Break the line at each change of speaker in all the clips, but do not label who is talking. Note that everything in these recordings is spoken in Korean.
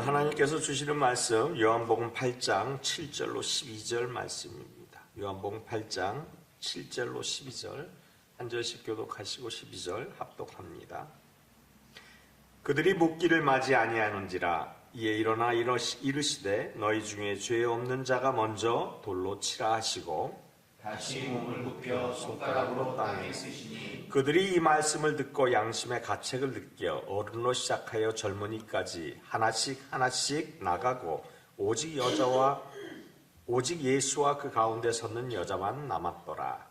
오늘 하나님께서 주시는 말씀 요한복음 8장 7절로 12절 말씀입니다. 요한복음 8장 7절로 12절 한 절씩 교독하시고 12절 합독합니다. 그들이 묻기를 맞이 아니하는지라 이에 일어나 이르시되 너희 중에 죄 없는 자가 먼저 돌로 치라 하시고
다시 몸을 굽혀 손가락으로 땅에 쓰시니
그들이 이 말씀을 듣고 양심의 가책을 느껴 어른으로 시작하여 젊은이까지 하나씩 나가고 오직 예수와 그 가운데 섰는 여자만 남았더라.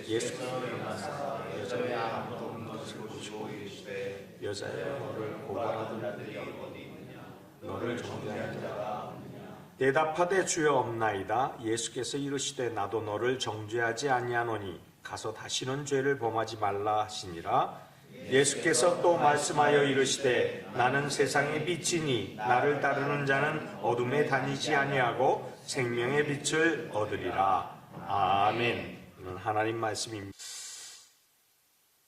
예수께서 일어나사 여자야 아무도 없는 것을 보시고 이르시되
여자여 너를 고발하던
자들이 어디 있느냐
너를
정죄한 자가 없느냐.
대답하되 주여 없나이다. 예수께서 이르시되 나도 너를 정죄하지 아니하노니 가서 다시는 죄를 범하지 말라 하시니라. 예수께서 또 말씀하여 이르시되 나는 세상의 빛이니 나를 따르는 자는 어둠에 다니지 아니하고 생명의 빛을 얻으리라. 아멘. 하나님 말씀입니다.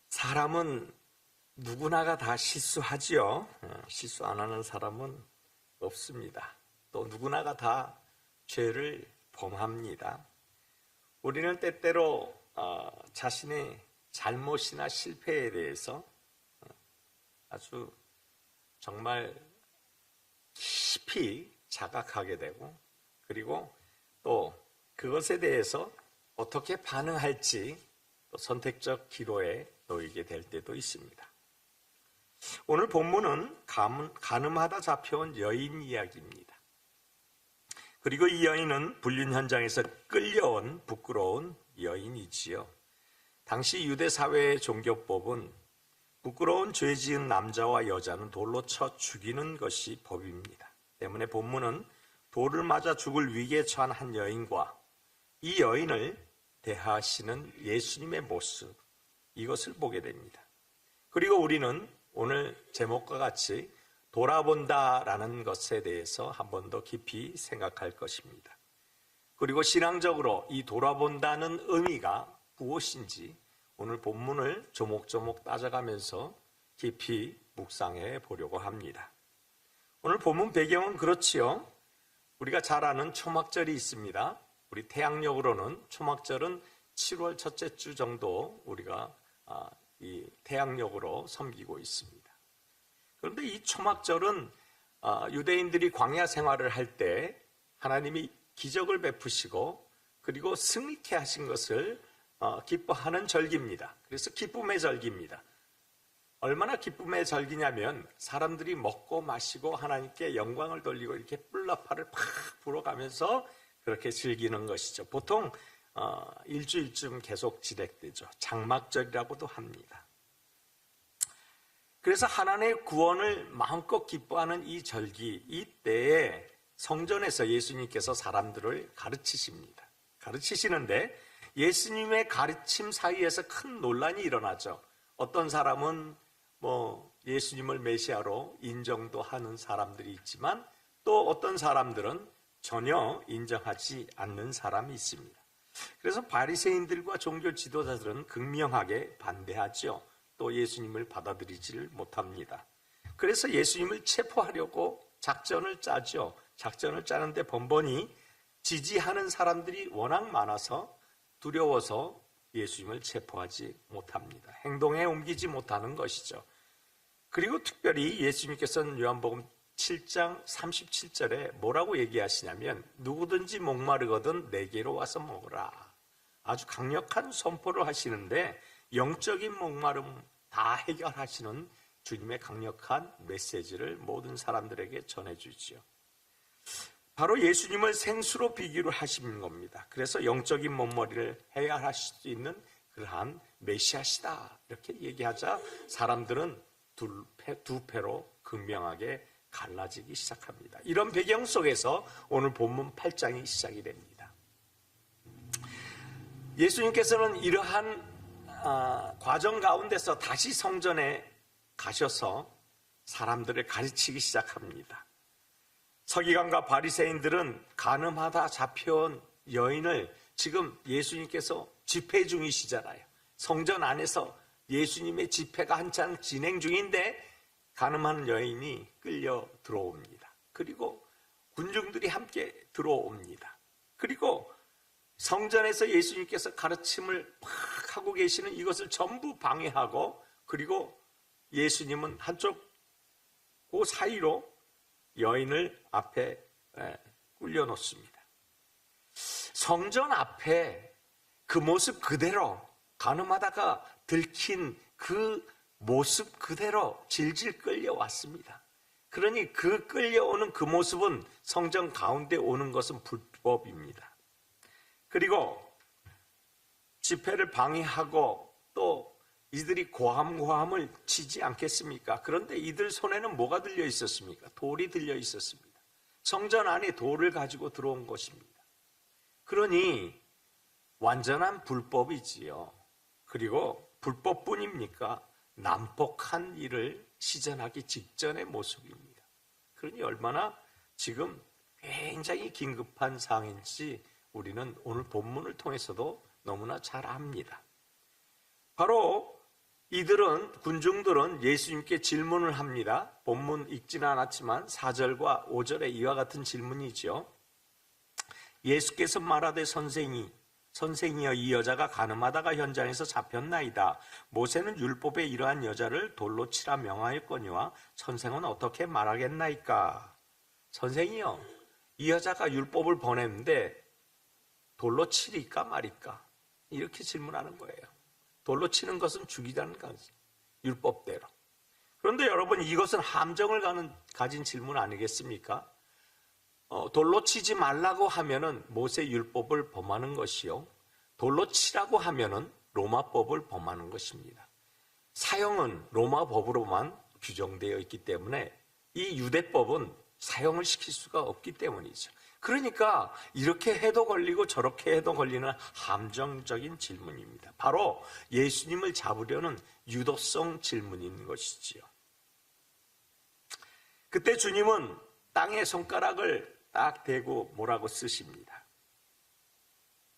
사람은 누구나가 다 실수하지요. 실수 안 하는 사람은 없습니다. 또 누구나가 다 죄를 범합니다. 우리는 때때로 자신의 잘못이나 실패에 대해서 아주 정말 깊이 자각하게 되고 그리고 또 그것에 대해서 어떻게 반응할지 또 선택적 기로에 놓이게 될 때도 있습니다. 오늘 본문은 간음하다 잡혀온 여인 이야기입니다. 그리고 이 여인은 불륜 현장에서 끌려온 부끄러운 여인이지요. 당시 유대 사회의 종교법은 부끄러운 죄 지은 남자와 여자는 돌로 쳐 죽이는 것이 법입니다. 때문에 본문은 돌을 맞아 죽을 위기에 처한 한 여인과 이 여인을 대하시는 예수님의 모습, 이것을 보게 됩니다. 그리고 우리는 오늘 제목과 같이 돌아본다라는 것에 대해서 한 번 더 깊이 생각할 것입니다. 그리고 신앙적으로 이 돌아본다는 의미가 무엇인지 오늘 본문을 조목조목 따져가면서 깊이 묵상해 보려고 합니다. 오늘 본문 배경은 그렇지요. 우리가 잘 아는 초막절이 있습니다. 우리 태양력으로는 초막절은 7월 첫째 주 정도 우리가 이 태양력으로 섬기고 있습니다. 그런데 이 초막절은 유대인들이 광야 생활을 할 때 하나님이 기적을 베푸시고 그리고 승리케 하신 것을 기뻐하는 절기입니다. 그래서 기쁨의 절기입니다. 얼마나 기쁨의 절기냐면 사람들이 먹고 마시고 하나님께 영광을 돌리고 이렇게 뿔나파를 팍 불어가면서 그렇게 즐기는 것이죠. 보통 일주일쯤 계속 진행되죠. 장막절이라고도 합니다. 그래서 하나님의 구원을 마음껏 기뻐하는 이 절기, 이때에 성전에서 예수님께서 사람들을 가르치십니다. 가르치시는데 예수님의 가르침 사이에서 큰 논란이 일어나죠. 어떤 사람은 예수님을 메시아로 인정도 하는 사람들이 있지만 또 어떤 사람들은 전혀 인정하지 않는 사람이 있습니다. 그래서 바리새인들과 종교 지도자들은 극명하게 반대하죠. 또 예수님을 받아들이지를 못합니다. 그래서 예수님을 체포하려고 작전을 짜죠. 작전을 짜는데 번번이 지지하는 사람들이 워낙 많아서 두려워서 예수님을 체포하지 못합니다. 행동에 옮기지 못하는 것이죠. 그리고 특별히 예수님께서는 요한복음 7장 37절에 뭐라고 얘기하시냐면 누구든지 목마르거든 내게로 와서 먹으라. 아주 강력한 선포를 하시는데 영적인 목마름 다 해결하시는 주님의 강력한 메시지를 모든 사람들에게 전해주지요. 바로 예수님을 생수로 비교를 하시는 겁니다. 그래서 영적인 목마름을 해결하실 수 있는 그러한 메시아시다 이렇게 얘기하자 사람들은 두 패로 극명하게 갈라지기 시작합니다. 이런 배경 속에서 오늘 본문 8장이 시작이 됩니다. 예수님께서는 이러한 과정 가운데서 다시 성전에 가셔서 사람들을 가르치기 시작합니다. 서기관과 바리새인들은 간음하다 잡혀온 여인을 지금 예수님께서 집회 중이시잖아요. 성전 안에서 예수님의 집회가 한창 진행 중인데 간음한 여인이 끌려 들어옵니다. 그리고 군중들이 함께 들어옵니다. 그리고 성전에서 예수님께서 가르침을 막 하고 계시는 이것을 전부 방해하고, 그리고 예수님은 한쪽 그 사이로 여인을 앞에 꿀려놓습니다. 성전 앞에 그 모습 그대로, 가늠하다가 들킨 그 모습 그대로 질질 끌려왔습니다. 그러니 그 끌려오는 그 모습은 성전 가운데 오는 것은 불법입니다. 그리고 집회를 방해하고 또 이들이 고함을 치지 않겠습니까? 그런데 이들 손에는 뭐가 들려 있었습니까? 돌이 들려 있었습니다. 성전 안에 돌을 가지고 들어온 것입니다. 그러니 완전한 불법이지요. 그리고 불법뿐입니까? 난폭한 일을 시전하기 직전의 모습입니다. 그러니 얼마나 지금 굉장히 긴급한 상황인지 우리는 오늘 본문을 통해서도 너무나 잘 압니다. 바로 이들은, 군중들은 예수님께 질문을 합니다. 본문 읽지는 않았지만 4절과 5절에 이와 같은 질문이죠. 예수께서 말하되 선생이여, 이 여자가 가늠하다가 현장에서 잡혔나이다. 모세는 율법에 이러한 여자를 돌로 치라 명하였거니와 선생은 어떻게 말하겠나이까? 선생이여, 이 여자가 율법을 보냈는데 돌로 치리까 말일까? 이렇게 질문하는 거예요. 돌로 치는 것은 죽이라는 거지, 율법대로. 그런데 여러분, 이것은 함정을 가진 질문 아니겠습니까? 돌로 치지 말라고 하면은 모세 율법을 범하는 것이요, 돌로 치라고 하면은 로마법을 범하는 것입니다. 사형은 로마법으로만 규정되어 있기 때문에 이 유대법은 사형을 시킬 수가 없기 때문이죠. 그러니까 이렇게 해도 걸리고 저렇게 해도 걸리는 함정적인 질문입니다. 바로 예수님을 잡으려는 유도성 질문인 것이지요. 그때 주님은 땅에 손가락을 딱 대고 뭐라고 쓰십니다.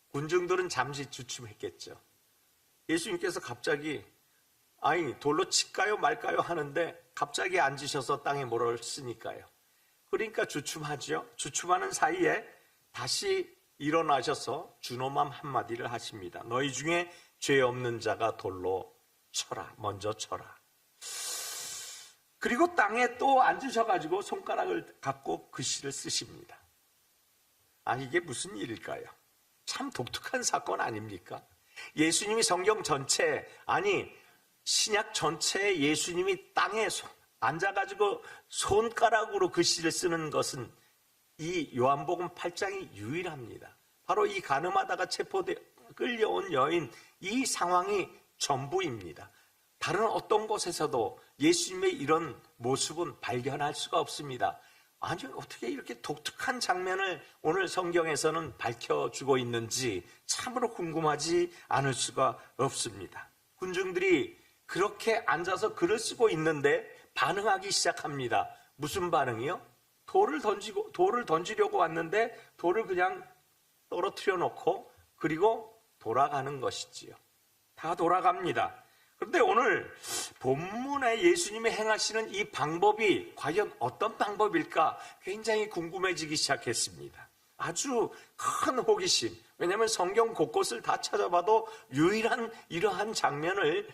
군중들은 잠시 주춤했겠죠. 예수님께서 갑자기 돌로 칠까요 말까요 하는데 갑자기 앉으셔서 땅에 뭐라고 쓰니까요. 그러니까 주춤하죠. 주춤하는 사이에 다시 일어나셔서 준엄한 한마디를 하십니다. 너희 중에 죄 없는 자가 돌로 쳐라. 먼저 쳐라. 그리고 땅에 또 앉으셔가지고 손가락을 갖고 글씨를 쓰십니다. 이게 무슨 일일까요? 참 독특한 사건 아닙니까? 예수님이 성경 전체, 신약 전체에 예수님이 땅에 앉아가지고 손가락으로 글씨를 쓰는 것은 이 요한복음 8장이 유일합니다. 바로 이 가늠하다가 끌려온 여인, 이 상황이 전부입니다. 다른 어떤 곳에서도 예수님의 이런 모습은 발견할 수가 없습니다. 어떻게 이렇게 독특한 장면을 오늘 성경에서는 밝혀주고 있는지 참으로 궁금하지 않을 수가 없습니다. 군중들이 그렇게 앉아서 글을 쓰고 있는데 반응하기 시작합니다. 무슨 반응이요? 돌을 던지려고 왔는데 돌을 그냥 떨어뜨려 놓고 그리고 돌아가는 것이지요. 다 돌아갑니다. 그런데 오늘 본문에 예수님이 행하시는 이 방법이 과연 어떤 방법일까 굉장히 궁금해지기 시작했습니다. 아주 큰 호기심. 왜냐하면 성경 곳곳을 다 찾아봐도 유일한 이러한 장면을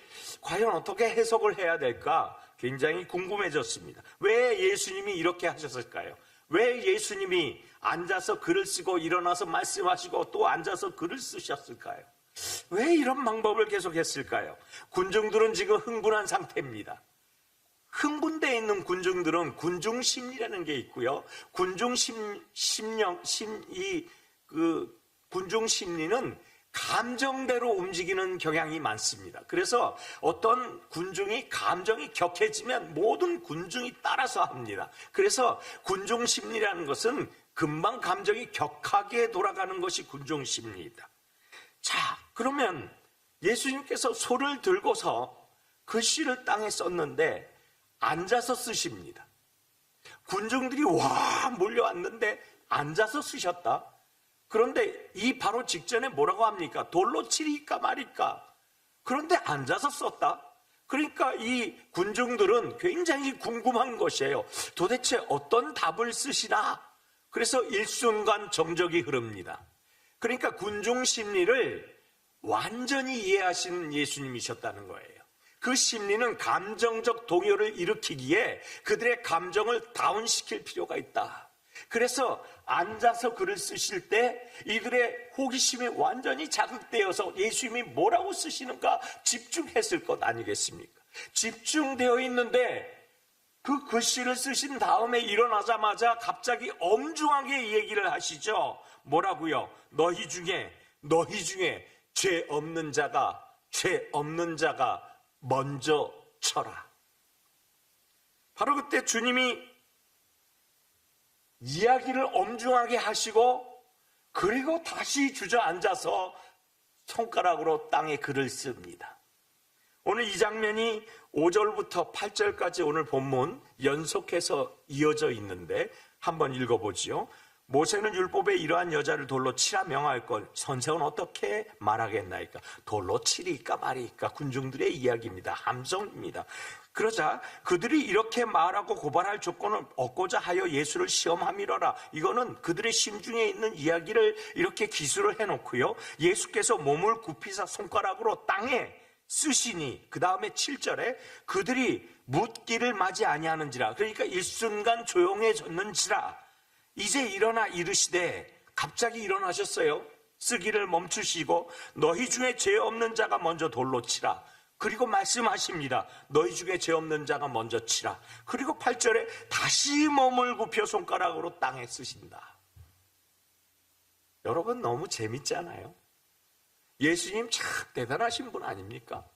과연 어떻게 해석을 해야 될까 굉장히 궁금해졌습니다. 왜 예수님이 이렇게 하셨을까요? 왜 예수님이 앉아서 글을 쓰고 일어나서 말씀하시고 또 앉아서 글을 쓰셨을까요? 왜 이런 방법을 계속했을까요? 군중들은 지금 흥분한 상태입니다. 흥분되어 있는 군중들은 군중심리라는 게 있고요. 군중심리는 감정대로 움직이는 경향이 많습니다. 그래서 어떤 군중이 감정이 격해지면 모든 군중이 따라서 합니다. 그래서 군중심리라는 것은 금방 감정이 격하게 돌아가는 것이 군중심리이다. 자, 그러면 예수님께서 소를 들고서 글씨를 땅에 썼는데 앉아서 쓰십니다. 군중들이 몰려왔는데 앉아서 쓰셨다. 그런데 이 바로 직전에 뭐라고 합니까? 돌로 치리까 말일까? 그런데 앉아서 썼다. 그러니까 이 군중들은 굉장히 궁금한 것이에요. 도대체 어떤 답을 쓰시나? 그래서 일순간 정적이 흐릅니다. 그러니까 군중 심리를 완전히 이해하시는 예수님이셨다는 거예요. 그 심리는 감정적 동요를 일으키기에 그들의 감정을 다운시킬 필요가 있다. 그래서 앉아서 글을 쓰실 때 이들의 호기심이 완전히 자극되어서 예수님이 뭐라고 쓰시는가 집중했을 것 아니겠습니까? 집중되어 있는데 그 글씨를 쓰신 다음에 일어나자마자 갑자기 엄중하게 얘기를 하시죠. 뭐라고요? 너희 중에 죄 없는 자가 먼저 쳐라. 바로 그때 주님이 이야기를 엄중하게 하시고 그리고 다시 주저앉아서 손가락으로 땅에 글을 씁니다. 오늘 이 장면이 5절부터 8절까지 오늘 본문 연속해서 이어져 있는데 한번 읽어보지요. 모세는 율법에 이러한 여자를 돌로 치라 명할 걸 선생은 어떻게 말하겠나이까? 돌로 치리까 말이까? 군중들의 이야기입니다. 함성입니다. 그러자 그들이 이렇게 말하고 고발할 조건을 얻고자 하여 예수를 시험함이러라. 이거는 그들의 심중에 있는 이야기를 이렇게 기술을 해놓고요. 예수께서 몸을 굽히사 손가락으로 땅에 쓰시니 그 다음에 7절에 그들이 묻기를 맞이 아니하는지라. 그러니까 일순간 조용해졌는지라. 이제 일어나 이르시되 갑자기 일어나셨어요. 쓰기를 멈추시고 너희 중에 죄 없는 자가 먼저 돌로 치라. 그리고 말씀하십니다. 너희 중에 죄 없는 자가 먼저 치라. 그리고 8절에 다시 몸을 굽혀 손가락으로 땅에 쓰신다. 여러분 너무 재밌잖아요. 예수님 참 대단하신 분 아닙니까?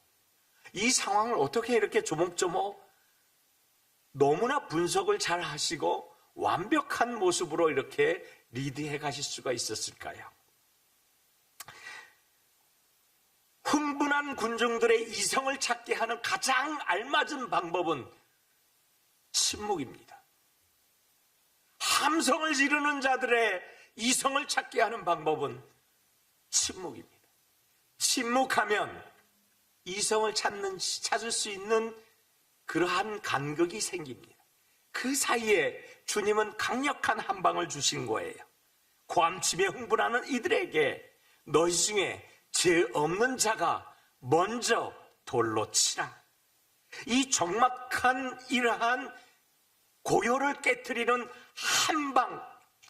이 상황을 어떻게 이렇게 조목조목 너무나 분석을 잘 하시고 완벽한 모습으로 이렇게 리드해 가실 수가 있었을까요? 흥분한 군중들의 이성을 찾게 하는 가장 알맞은 방법은 침묵입니다. 함성을 지르는 자들의 이성을 찾게 하는 방법은 침묵입니다. 침묵하면 이성을 찾을 수 있는 그러한 간극이 생깁니다. 그 사이에 주님은 강력한 한 방을 주신 거예요. 고함치며 흥분하는 이들에게 너희 중에 죄 없는 자가 먼저 돌로 치라. 이 적막한 이러한 고요를 깨트리는 한 방,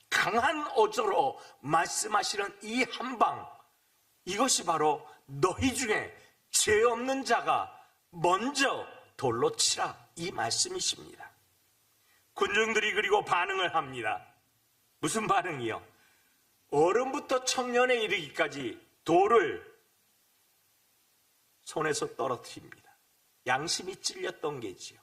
강한 어조로 말씀하시는 이 한 방, 이것이 바로 너희 중에 죄 없는 자가 먼저 돌로 치라, 이 말씀이십니다. 군중들이 그리고 반응을 합니다. 무슨 반응이요? 어른부터 청년에 이르기까지 돌을 손에서 떨어뜨립니다. 양심이 찔렸던 게지요.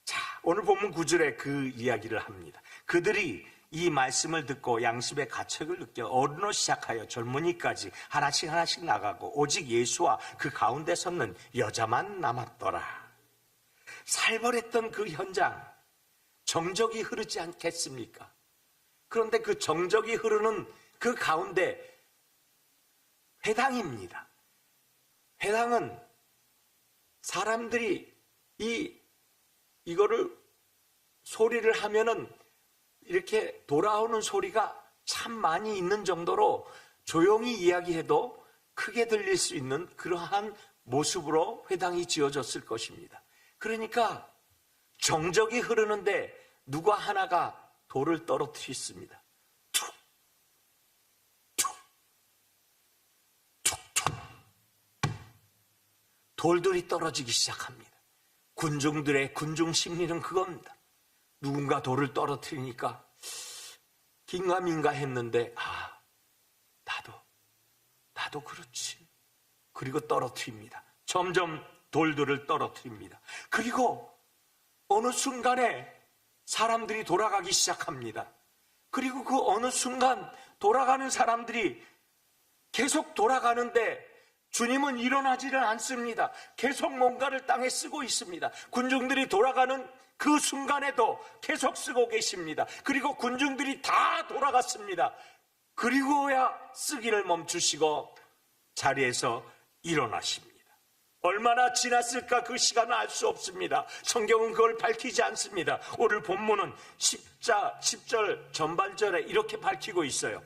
자, 오늘 본문 9절에 그 이야기를 합니다. 그들이 이 말씀을 듣고 양심의 가책을 느껴 어른으로 시작하여 젊은이까지 하나씩 나가고 오직 예수와 그 가운데 섰는 여자만 남았더라. 살벌했던 그 현장, 정적이 흐르지 않겠습니까? 그런데 그 정적이 흐르는 그 가운데 회당입니다. 회당은 사람들이 이거를 소리를 하면은 이렇게 돌아오는 소리가 참 많이 있는 정도로 조용히 이야기해도 크게 들릴 수 있는 그러한 모습으로 회당이 지어졌을 것입니다. 그러니까 정적이 흐르는데 누가 하나가 돌을 떨어뜨렸습니다. 툭, 툭, 툭, 툭. 돌들이 떨어지기 시작합니다. 군중들의 군중 심리는 그겁니다. 누군가 돌을 떨어뜨리니까 긴가민가 했는데 나도 그렇지. 그리고 떨어뜨립니다. 점점 돌들을 떨어뜨립니다. 그리고 어느 순간에 사람들이 돌아가기 시작합니다. 그리고 그 어느 순간 돌아가는 사람들이 계속 돌아가는데 주님은 일어나지를 않습니다. 계속 뭔가를 땅에 쓰고 있습니다. 군중들이 돌아가는 그 순간에도 계속 쓰고 계십니다. 그리고 군중들이 다 돌아갔습니다. 그리고야 쓰기를 멈추시고 자리에서 일어나십니다. 얼마나 지났을까 그 시간은 알 수 없습니다. 성경은 그걸 밝히지 않습니다. 오늘 본문은 10절 전반절에 이렇게 밝히고 있어요.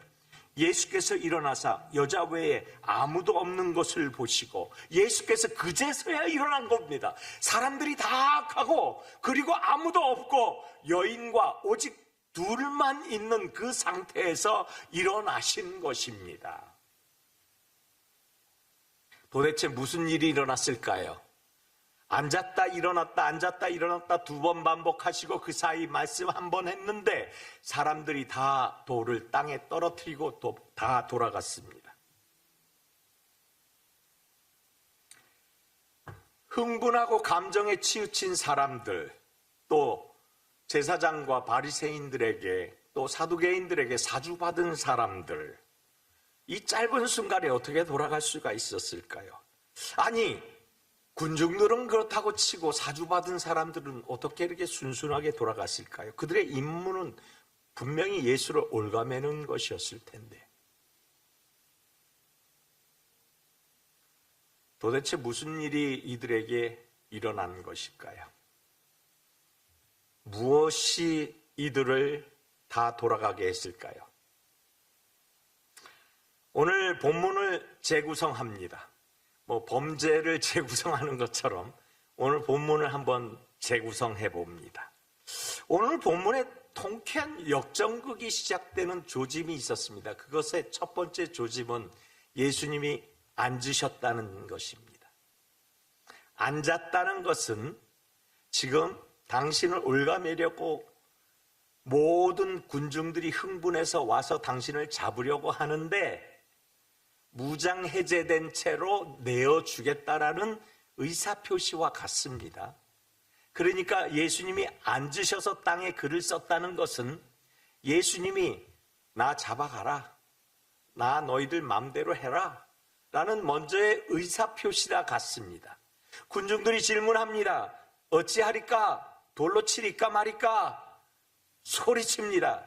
예수께서 일어나사 여자 외에 아무도 없는 것을 보시고, 예수께서 그제서야 일어난 겁니다. 사람들이 다 가고 그리고 아무도 없고 여인과 오직 둘만 있는 그 상태에서 일어나신 것입니다. 도대체 무슨 일이 일어났을까요? 앉았다 일어났다 앉았다 일어났다 2번 반복하시고 그 사이 말씀 1번 했는데 사람들이 다 돌을 땅에 떨어뜨리고 다 돌아갔습니다. 흥분하고 감정에 치우친 사람들, 또 제사장과 바리새인들에게, 또 사두개인들에게 사주받은 사람들, 이 짧은 순간에 어떻게 돌아갈 수가 있었을까요? 아니, 군중들은 그렇다고 치고 사주받은 사람들은 어떻게 이렇게 순순하게 돌아갔을까요? 그들의 임무는 분명히 예수를 올가매는 것이었을 텐데. 도대체 무슨 일이 이들에게 일어난 것일까요? 무엇이 이들을 다 돌아가게 했을까요? 오늘 본문을 재구성합니다. 범죄를 재구성하는 것처럼 오늘 본문을 한번 재구성해 봅니다. 오늘 본문에 통쾌한 역전극이 시작되는 조짐이 있었습니다. 그것의 첫 번째 조짐은 예수님이 앉으셨다는 것입니다. 앉았다는 것은 지금 당신을 올가매려고 모든 군중들이 흥분해서 와서 당신을 잡으려고 하는데 무장해제된 채로 내어주겠다라는 의사표시와 같습니다. 그러니까 예수님이 앉으셔서 땅에 글을 썼다는 것은 예수님이 나 잡아가라, 나 너희들 맘대로 해라 라는 먼저의 의사표시라 같습니다. 군중들이 질문합니다. 어찌하리까? 돌로 치리까 말이까? 소리칩니다.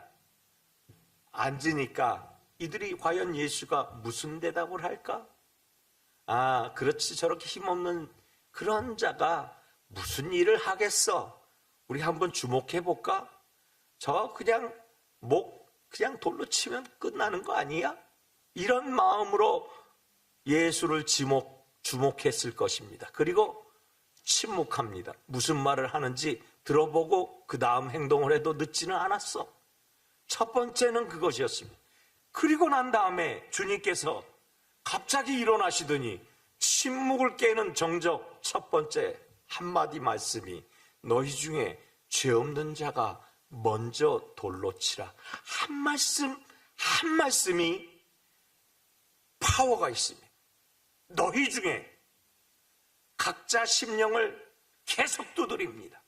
앉으니까 이들이 과연 예수가 무슨 대답을 할까? 아, 그렇지, 저렇게 힘없는 그런 자가 무슨 일을 하겠어? 우리 한번 주목해 볼까? 저 그냥 그냥 돌로 치면 끝나는 거 아니야? 이런 마음으로 예수를 주목했을 것입니다. 그리고 침묵합니다. 무슨 말을 하는지 들어보고 그 다음 행동을 해도 늦지는 않았어. 첫 번째는 그것이었습니다. 그리고 난 다음에 주님께서 갑자기 일어나시더니 침묵을 깨는 정적 첫 번째 한마디 말씀이 너희 중에 죄 없는 자가 먼저 돌로 치라. 한 말씀이 파워가 있습니다. 너희 중에 각자 심령을 계속 두드립니다.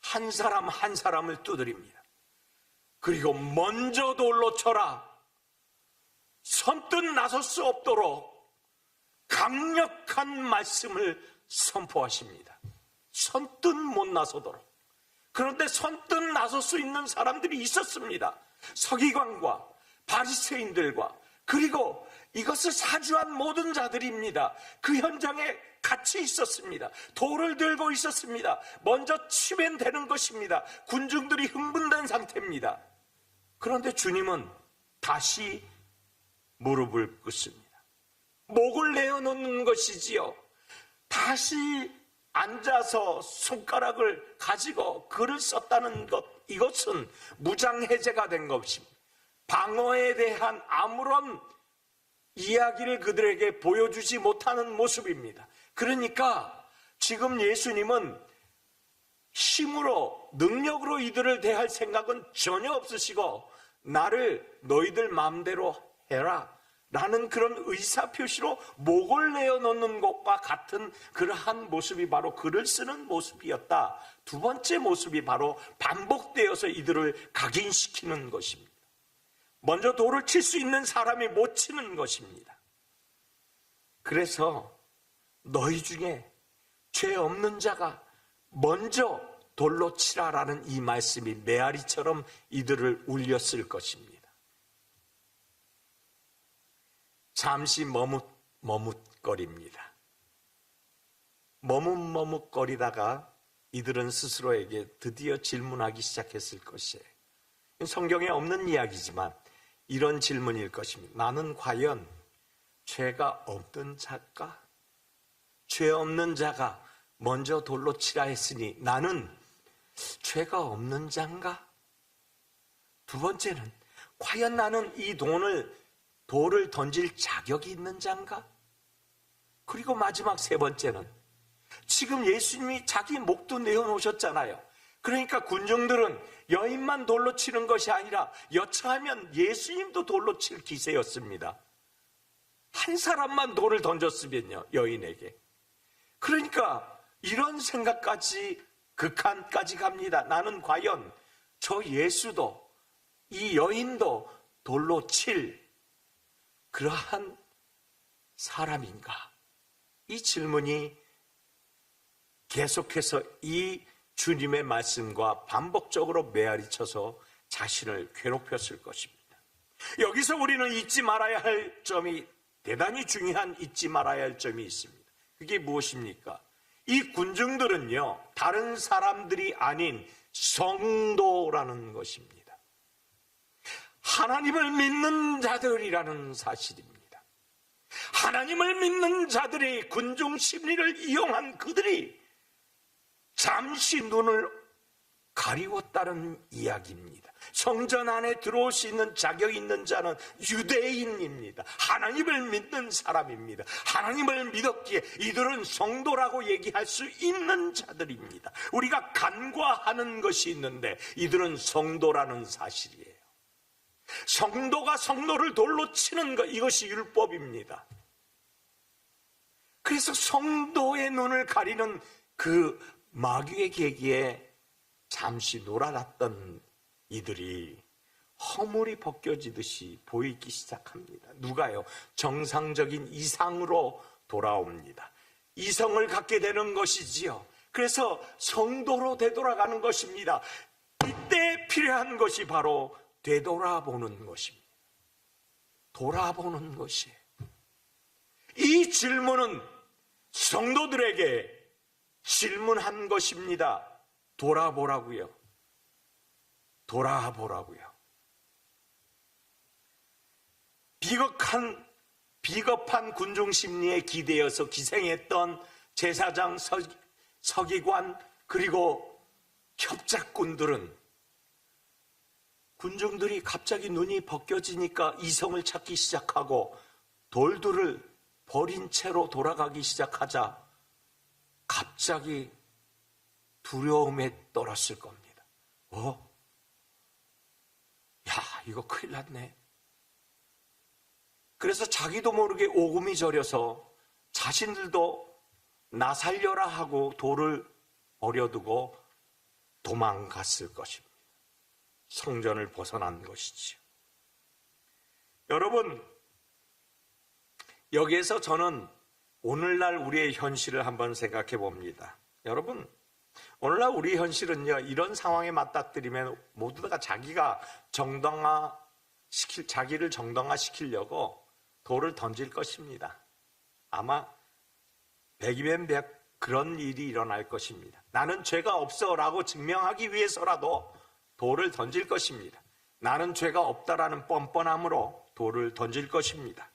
한 사람 한 사람을 두드립니다. 그리고 먼저 돌로 쳐라. 선뜻 나설 수 없도록 강력한 말씀을 선포하십니다. 선뜻 못 나서도록. 그런데 선뜻 나설 수 있는 사람들이 있었습니다. 서기관과 바리새인들과 그리고 이것을 사주한 모든 자들입니다. 그 현장에 같이 있었습니다. 돌을 들고 있었습니다. 먼저 치면 되는 것입니다. 군중들이 흥분된 상태입니다. 그런데 주님은 다시 무릎을 꿇습니다. 목을 내어놓는 것이지요. 다시 앉아서 손가락을 가지고 글을 썼다는 것, 이것은 무장해제가 된 것입니다. 방어에 대한 아무런 이야기를 그들에게 보여주지 못하는 모습입니다. 그러니까 지금 예수님은 힘으로, 능력으로 이들을 대할 생각은 전혀 없으시고 나를 너희들 마음대로 해라 라는 그런 의사표시로 목을 내어놓는 것과 같은 그러한 모습이 바로 글을 쓰는 모습이었다. 두 번째 모습이 바로 반복되어서 이들을 각인시키는 것입니다. 먼저 돌을 칠 수 있는 사람이 못 치는 것입니다. 그래서 너희 중에 죄 없는 자가 먼저 돌로 치라라는 이 말씀이 메아리처럼 이들을 울렸을 것입니다. 잠시 머뭇거립니다. 머뭇머뭇거리다가 이들은 스스로에게 드디어 질문하기 시작했을 것이에요. 성경에 없는 이야기지만 이런 질문일 것입니다. 나는 과연 죄가 없는 자일까? 죄 없는 자가 먼저 돌로 치라 했으니 나는 죄가 없는 자인가? 두 번째는 과연 나는 이 돌을 던질 자격이 있는 자인가? 그리고 마지막 세 번째는 지금 예수님이 자기 목도 내어놓으셨잖아요. 그러니까 군중들은 여인만 돌로 치는 것이 아니라 여차하면 예수님도 돌로 칠 기세였습니다. 한 사람만 돌을 던졌으면요, 여인에게. 그러니까 이런 생각까지 극한까지 갑니다. 나는 과연 저 예수도 이 여인도 돌로 칠 그러한 사람인가? 이 질문이 계속해서 이 주님의 말씀과 반복적으로 메아리쳐서 자신을 괴롭혔을 것입니다. 여기서 우리는 잊지 말아야 할 점이, 대단히 중요한 잊지 말아야 할 점이 있습니다. 그게 무엇입니까? 이 군중들은요, 다른 사람들이 아닌 성도라는 것입니다. 하나님을 믿는 자들이라는 사실입니다. 하나님을 믿는 자들의 군중 심리를 이용한 그들이 잠시 눈을 가리웠다는 이야기입니다. 성전 안에 들어올 수 있는 자격 있는 자는 유대인입니다. 하나님을 믿는 사람입니다. 하나님을 믿었기에 이들은 성도라고 얘기할 수 있는 자들입니다. 우리가 간과하는 것이 있는데 이들은 성도라는 사실이에요. 성도가 성도를 돌로 치는 것, 이것이 율법입니다. 그래서 성도의 눈을 가리는 그 마귀의 계기에 잠시 놀아났던 이들이 허물이 벗겨지듯이 보이기 시작합니다. 누가요? 정상적인 이상으로 돌아옵니다. 이성을 갖게 되는 것이지요. 그래서 성도로 되돌아가는 것입니다. 이때 필요한 것이 바로 되돌아보는 것입니다. 돌아보는 것이에요. 이 질문은 성도들에게 질문한 것입니다. 돌아보라고요. 돌아보라고요. 비겁한 군중 심리에 기대어서 기생했던 제사장, 서기관, 그리고 협작꾼들은 군중들이 갑자기 눈이 벗겨지니까 이성을 찾기 시작하고 돌들을 버린 채로 돌아가기 시작하자 갑자기 두려움에 떨었을 겁니다. 야, 이거 큰일 났네. 그래서 자기도 모르게 오금이 저려서 자신들도 나 살려라 하고 돌을 버려두고 도망갔을 것입니다. 성전을 벗어난 것이지요. 여러분, 여기에서 저는 오늘날 우리의 현실을 한번 생각해 봅니다. 여러분, 오늘날 우리 현실은요, 이런 상황에 맞닥뜨리면 모두 다 자기를 정당화시키려고 돌을 던질 것입니다. 아마 100이면 100 그런 일이 일어날 것입니다. 나는 죄가 없어라고 증명하기 위해서라도 돌을 던질 것입니다. 나는 죄가 없다라는 뻔뻔함으로 돌을 던질 것입니다.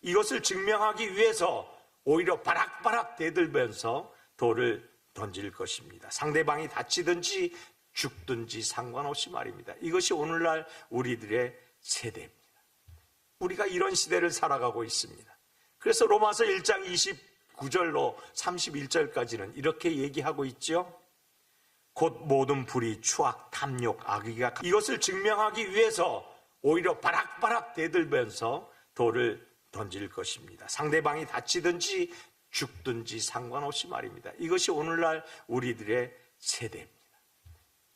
이것을 증명하기 위해서 오히려 바락바락 대들면서 돌을 던질 것입니다. 상대방이 다치든지 죽든지 상관없이 말입니다. 이것이 오늘날 우리들의 세대입니다. 우리가 이런 시대를 살아가고 있습니다. 그래서 로마서 1장 29절로 31절까지는 이렇게 얘기하고 있죠. 곧 모든 불의, 추악, 탐욕, 악의가 이것을 증명하기 위해서 오히려 바락바락 대들면서 돌을 던질 것입니다. 상대방이 다치든지 죽든지 상관없이 말입니다. 이것이 오늘날 우리들의 세대입니다.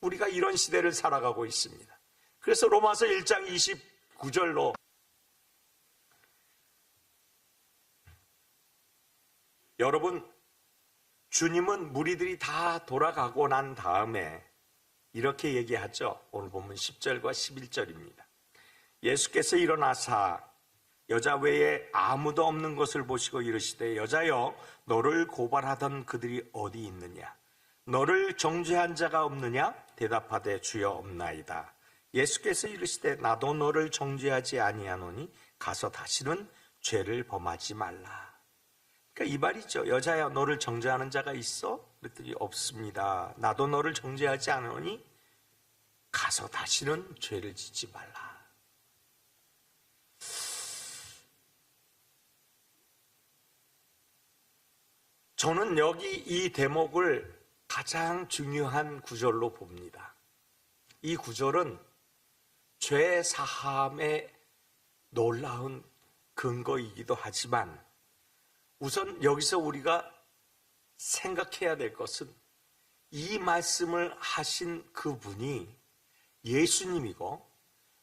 우리가 이런 시대를 살아가고 있습니다. 그래서 로마서 1장 29절로 여러분, 주님은 무리들이 다 돌아가고 난 다음에 이렇게 얘기하죠. 오늘 보면 10절과 11절입니다. 예수께서 일어나사 여자 외에 아무도 없는 것을 보시고 이르시되 여자여 너를 고발하던 그들이 어디 있느냐? 너를 정죄한 자가 없느냐? 대답하되 주여 없나이다. 예수께서 이르시되 나도 너를 정죄하지 아니하노니 가서 다시는 죄를 범하지 말라. 그러니까 이 말이죠. 여자야 너를 정죄하는 자가 있어? 그랬더니 없습니다. 나도 너를 정죄하지 않으니 가서 다시는 죄를 짓지 말라. 저는 여기 이 대목을 가장 중요한 구절로 봅니다. 이 구절은 죄 사함의 놀라운 근거이기도 하지만 우선 여기서 우리가 생각해야 될 것은 이 말씀을 하신 그분이 예수님이고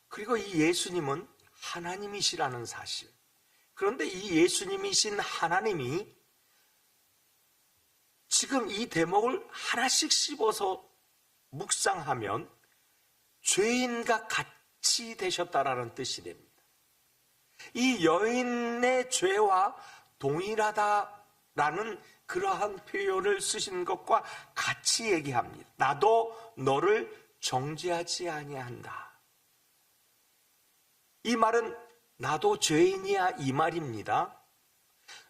그리고 이 예수님은 하나님이시라는 사실. 그런데 이 예수님이신 하나님이 지금 이 대목을 하나씩 씹어서 묵상하면 죄인과 같이 되셨다라는 뜻이 됩니다. 이 여인의 죄와 동일하다라는 그러한 표현을 쓰신 것과 같이 얘기합니다. 나도 너를 정죄하지 아니한다. 이 말은 나도 죄인이야 이 말입니다.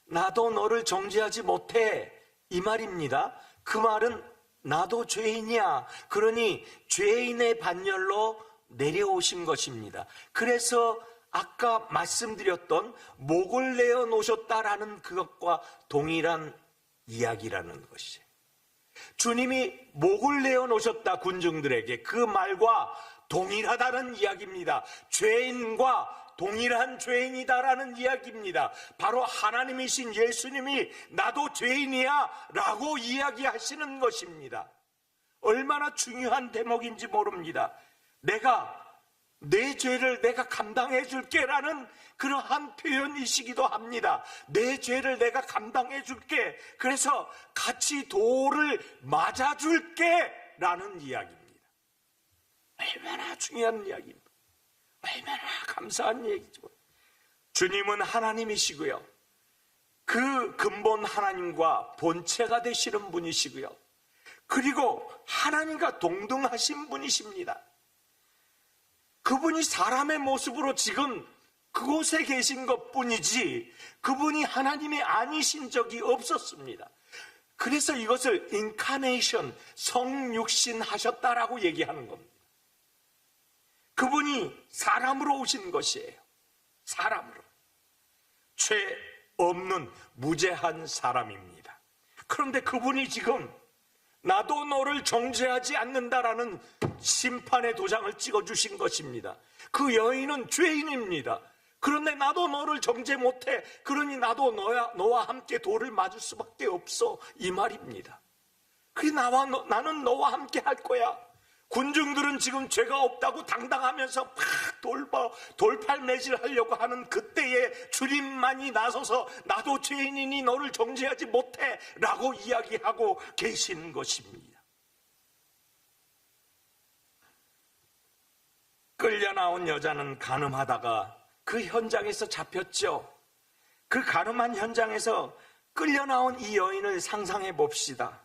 나도 너를 정죄하지 못해 이 말입니다. 그 말은 나도 죄인이야. 그러니 죄인의 반열로 내려오신 것입니다. 그래서 아까 말씀드렸던 목을 내어 놓으셨다라는 그것과 동일한 이야기라는 것이. 주님이 목을 내어 놓으셨다 군중들에게 그 말과 동일하다는 이야기입니다. 죄인과 동일한 죄인이다라는 이야기입니다. 바로 하나님이신 예수님이 나도 죄인이야 라고 이야기하시는 것입니다. 얼마나 중요한 대목인지 모릅니다. 내 죄를 내가 감당해 줄게 라는 그러한 표현이시기도 합니다. 내 죄를 내가 감당해 줄게. 그래서 같이 돌을 맞아 줄게 라는 이야기입니다. 얼마나 중요한 이야기입니다. 얼마나 감사한 얘기죠. 주님은 하나님이시고요. 그 근본 하나님과 본체가 되시는 분이시고요. 그리고 하나님과 동등하신 분이십니다. 그분이 사람의 모습으로 지금 그곳에 계신 것뿐이지 그분이 하나님이 아니신 적이 없었습니다. 그래서 이것을 인카네이션, 성육신 하셨다라고 얘기하는 겁니다. 그분이 사람으로 오신 것이에요. 사람으로. 죄 없는 무죄한 사람입니다. 그런데 그분이 지금 나도 너를 정죄하지 않는다라는 심판의 도장을 찍어주신 것입니다. 그 여인은 죄인입니다. 그런데 나도 너를 정죄 못해. 그러니 나도 너와 함께 돌을 맞을 수밖에 없어. 이 말입니다. 그래 나는 너와 함께 할 거야. 군중들은 지금 죄가 없다고 당당하면서 막 돌팔매질 하려고 하는 그때에 주님만이 나서서 나도 죄인이니 너를 정죄하지 못해 라고 이야기하고 계시는 것입니다. 끌려 나온 여자는 간음하다가 그 현장에서 잡혔죠. 그 간음한 현장에서 끌려 나온 이 여인을 상상해 봅시다.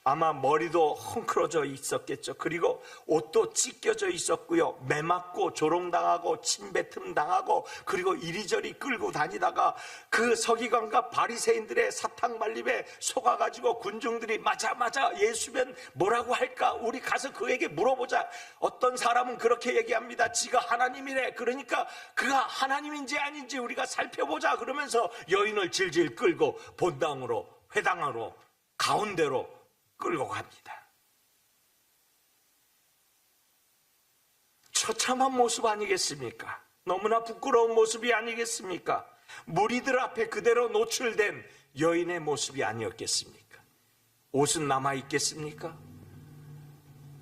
아마 머리도 헝클어져 있었겠죠. 그리고 옷도 찢겨져 있었고요. 매맞고 조롱당하고 침뱉음 당하고 그리고 이리저리 끌고 다니다가 그 서기관과 바리새인들의 사탕 말림에 속아가지고 군중들이 맞아 예수면 뭐라고 할까? 우리 가서 그에게 물어보자. 어떤 사람은 그렇게 얘기합니다. 지가 하나님이래. 그러니까 그가 하나님인지 아닌지 우리가 살펴보자. 그러면서 여인을 질질 끌고 본당으로 회당으로 가운데로 끌고 갑니다. 처참한 모습 아니겠습니까? 너무나 부끄러운 모습이 아니겠습니까? 무리들 앞에 그대로 노출된 여인의 모습이 아니었겠습니까? 옷은 남아있겠습니까?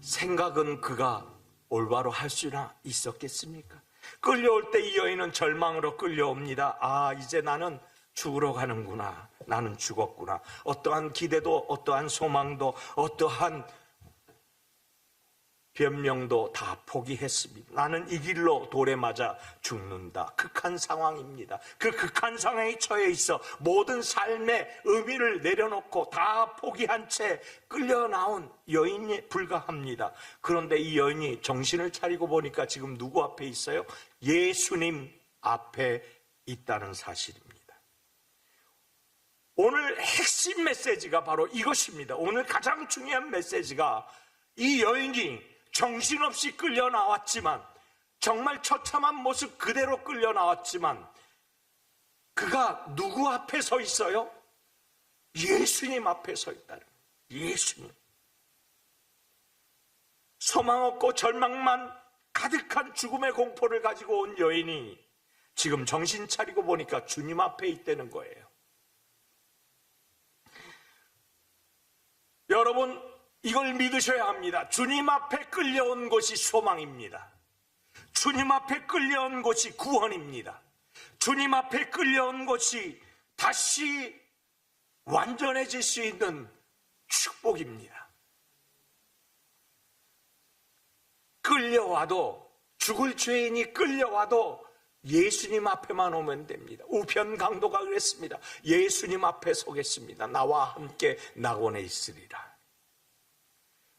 생각은 그가 올바로 할 수나 있었겠습니까? 끌려올 때 이 여인은 절망으로 끌려옵니다. 아, 이제 나는 죽으러 가는구나. 나는 죽었구나. 어떠한 기대도 어떠한 소망도 어떠한 변명도 다 포기했습니다. 나는 이 길로 돌에 맞아 죽는다. 극한 상황입니다. 그 극한 상황에 처해 있어 모든 삶의 의미를 내려놓고 다 포기한 채 끌려 나온 여인에 불과합니다. 그런데 이 여인이 정신을 차리고 보니까 지금 누구 앞에 있어요? 예수님 앞에 있다는 사실입니다. 오늘 핵심 메시지가 바로 이것입니다. 오늘 가장 중요한 메시지가 이 여인이 정신없이 끌려 나왔지만, 정말 처참한 모습 그대로 끌려 나왔지만, 그가 누구 앞에 서 있어요? 예수님 앞에 서 있다는 거예요. 예수님. 소망 없고 절망만 가득한 죽음의 공포를 가지고 온 여인이 지금 정신 차리고 보니까 주님 앞에 있다는 거예요. 여러분, 이걸 믿으셔야 합니다. 주님 앞에 끌려온 것이 소망입니다. 주님 앞에 끌려온 것이 구원입니다. 주님 앞에 끌려온 것이 다시 완전해질 수 있는 축복입니다. 끌려와도, 죽을 죄인이 끌려와도 예수님 앞에만 오면 됩니다. 우편 강도가 그랬습니다. 예수님 앞에 서겠습니다. 나와 함께 낙원에 있으리라.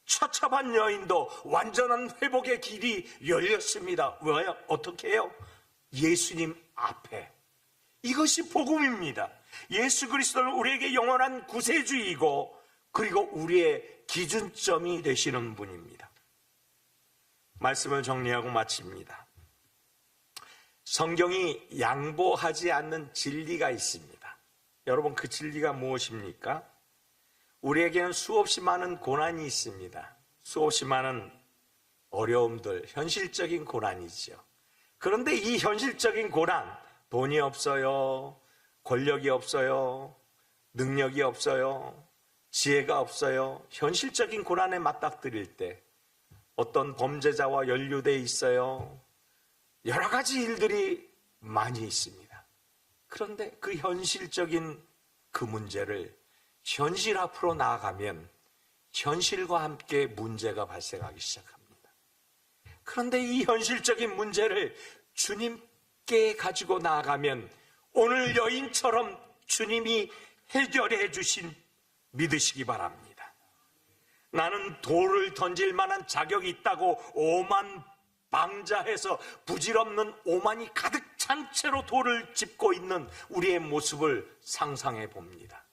처참한 여인도 완전한 회복의 길이 열렸습니다. 왜요? 어떻게 해요? 예수님 앞에. 이것이 복음입니다. 예수 그리스도는 우리에게 영원한 구세주이고, 그리고 우리의 기준점이 되시는 분입니다. 말씀을 정리하고 마칩니다. 성경이 양보하지 않는 진리가 있습니다. 여러분, 그 진리가 무엇입니까? 우리에게는 수없이 많은 고난이 있습니다. 수없이 많은 어려움들, 현실적인 고난이죠. 그런데 이 현실적인 고난, 돈이 없어요, 권력이 없어요, 능력이 없어요, 지혜가 없어요. 현실적인 고난에 맞닥뜨릴 때 어떤 범죄자와 연루되어 있어요. 여러 가지 일들이 많이 있습니다. 그런데 그 현실적인 그 문제를 현실 앞으로 나아가면 현실과 함께 문제가 발생하기 시작합니다. 그런데 이 현실적인 문제를 주님께 가지고 나아가면 오늘 여인처럼 주님이 해결해 주신 믿으시기 바랍니다. 나는 돌을 던질 만한 자격이 있다고 오만방자해서 부질없는 오만이 가득 찬 채로 돌을 짚고 있는 우리의 모습을 상상해 봅니다.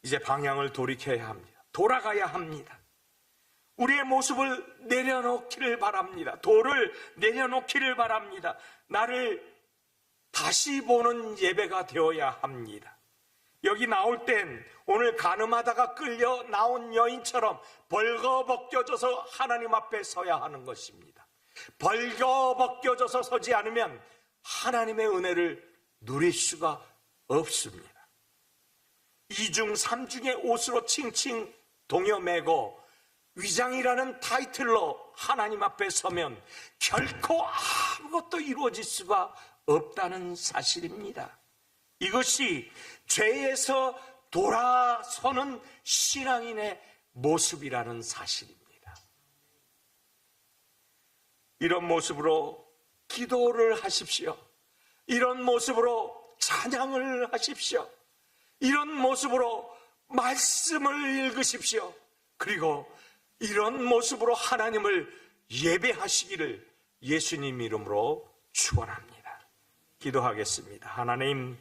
이제 방향을 돌이켜야 합니다. 돌아가야 합니다. 우리의 모습을 내려놓기를 바랍니다. 돌을 내려놓기를 바랍니다. 나를 다시 보는 예배가 되어야 합니다. 여기 나올 땐 오늘 간음하다가 끌려 나온 여인처럼 벌거벗겨져서 하나님 앞에 서야 하는 것입니다. 벌거벗겨져서 서지 않으면 하나님의 은혜를 누릴 수가 없습니다. 이중 삼중의 옷으로 칭칭 동여매고 위장이라는 타이틀로 하나님 앞에 서면 결코 아무것도 이루어질 수가 없다는 사실입니다. 이것이 죄에서 돌아서는 신앙인의 모습이라는 사실입니다. 이런 모습으로 기도를 하십시오. 이런 모습으로 찬양을 하십시오. 이런 모습으로 말씀을 읽으십시오. 그리고 이런 모습으로 하나님을 예배하시기를 예수님 이름으로 축원합니다. 기도하겠습니다. 하나님,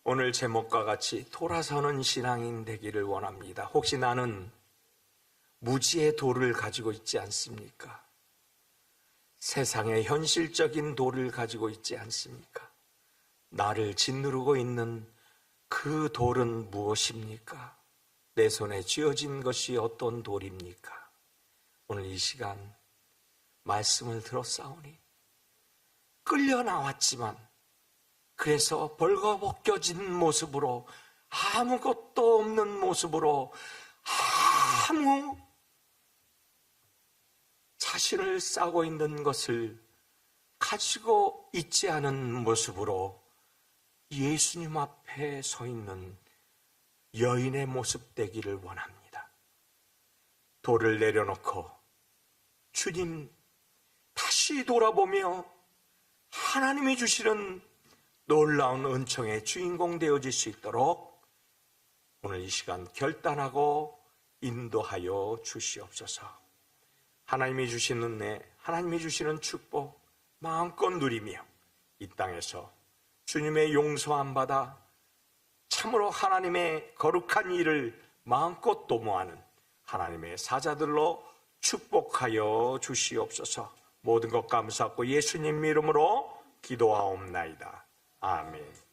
오늘 제목과 같이 돌아서는 신앙인 되기를 원합니다. 혹시 나는 무지의 돌을 가지고 있지 않습니까? 세상의 현실적인 돌을 가지고 있지 않습니까? 나를 짓누르고 있는 그 돌은 무엇입니까? 내 손에 쥐어진 것이 어떤 돌입니까? 오늘 이 시간 말씀을 들었사오니 끌려 나왔지만 그래서 벌거벗겨진 모습으로 아무것도 없는 모습으로 아무 자신을 싸고 있는 것을 가지고 있지 않은 모습으로 예수님 앞에 서 있는 여인의 모습 되기를 원합니다. 돌을 내려놓고 주님 다시 돌아보며 하나님이 주시는 놀라운 은총의 주인공 되어질 수 있도록 오늘 이 시간 결단하고 인도하여 주시옵소서. 하나님이 주시는 은혜, 하나님이 주시는 축복 마음껏 누리며 이 땅에서 주님의 용서함 받아 참으로 하나님의 거룩한 일을 마음껏 도모하는 하나님의 사자들로 축복하여 주시옵소서. 모든 것 감사하고 예수님 이름으로 기도하옵나이다. 아멘.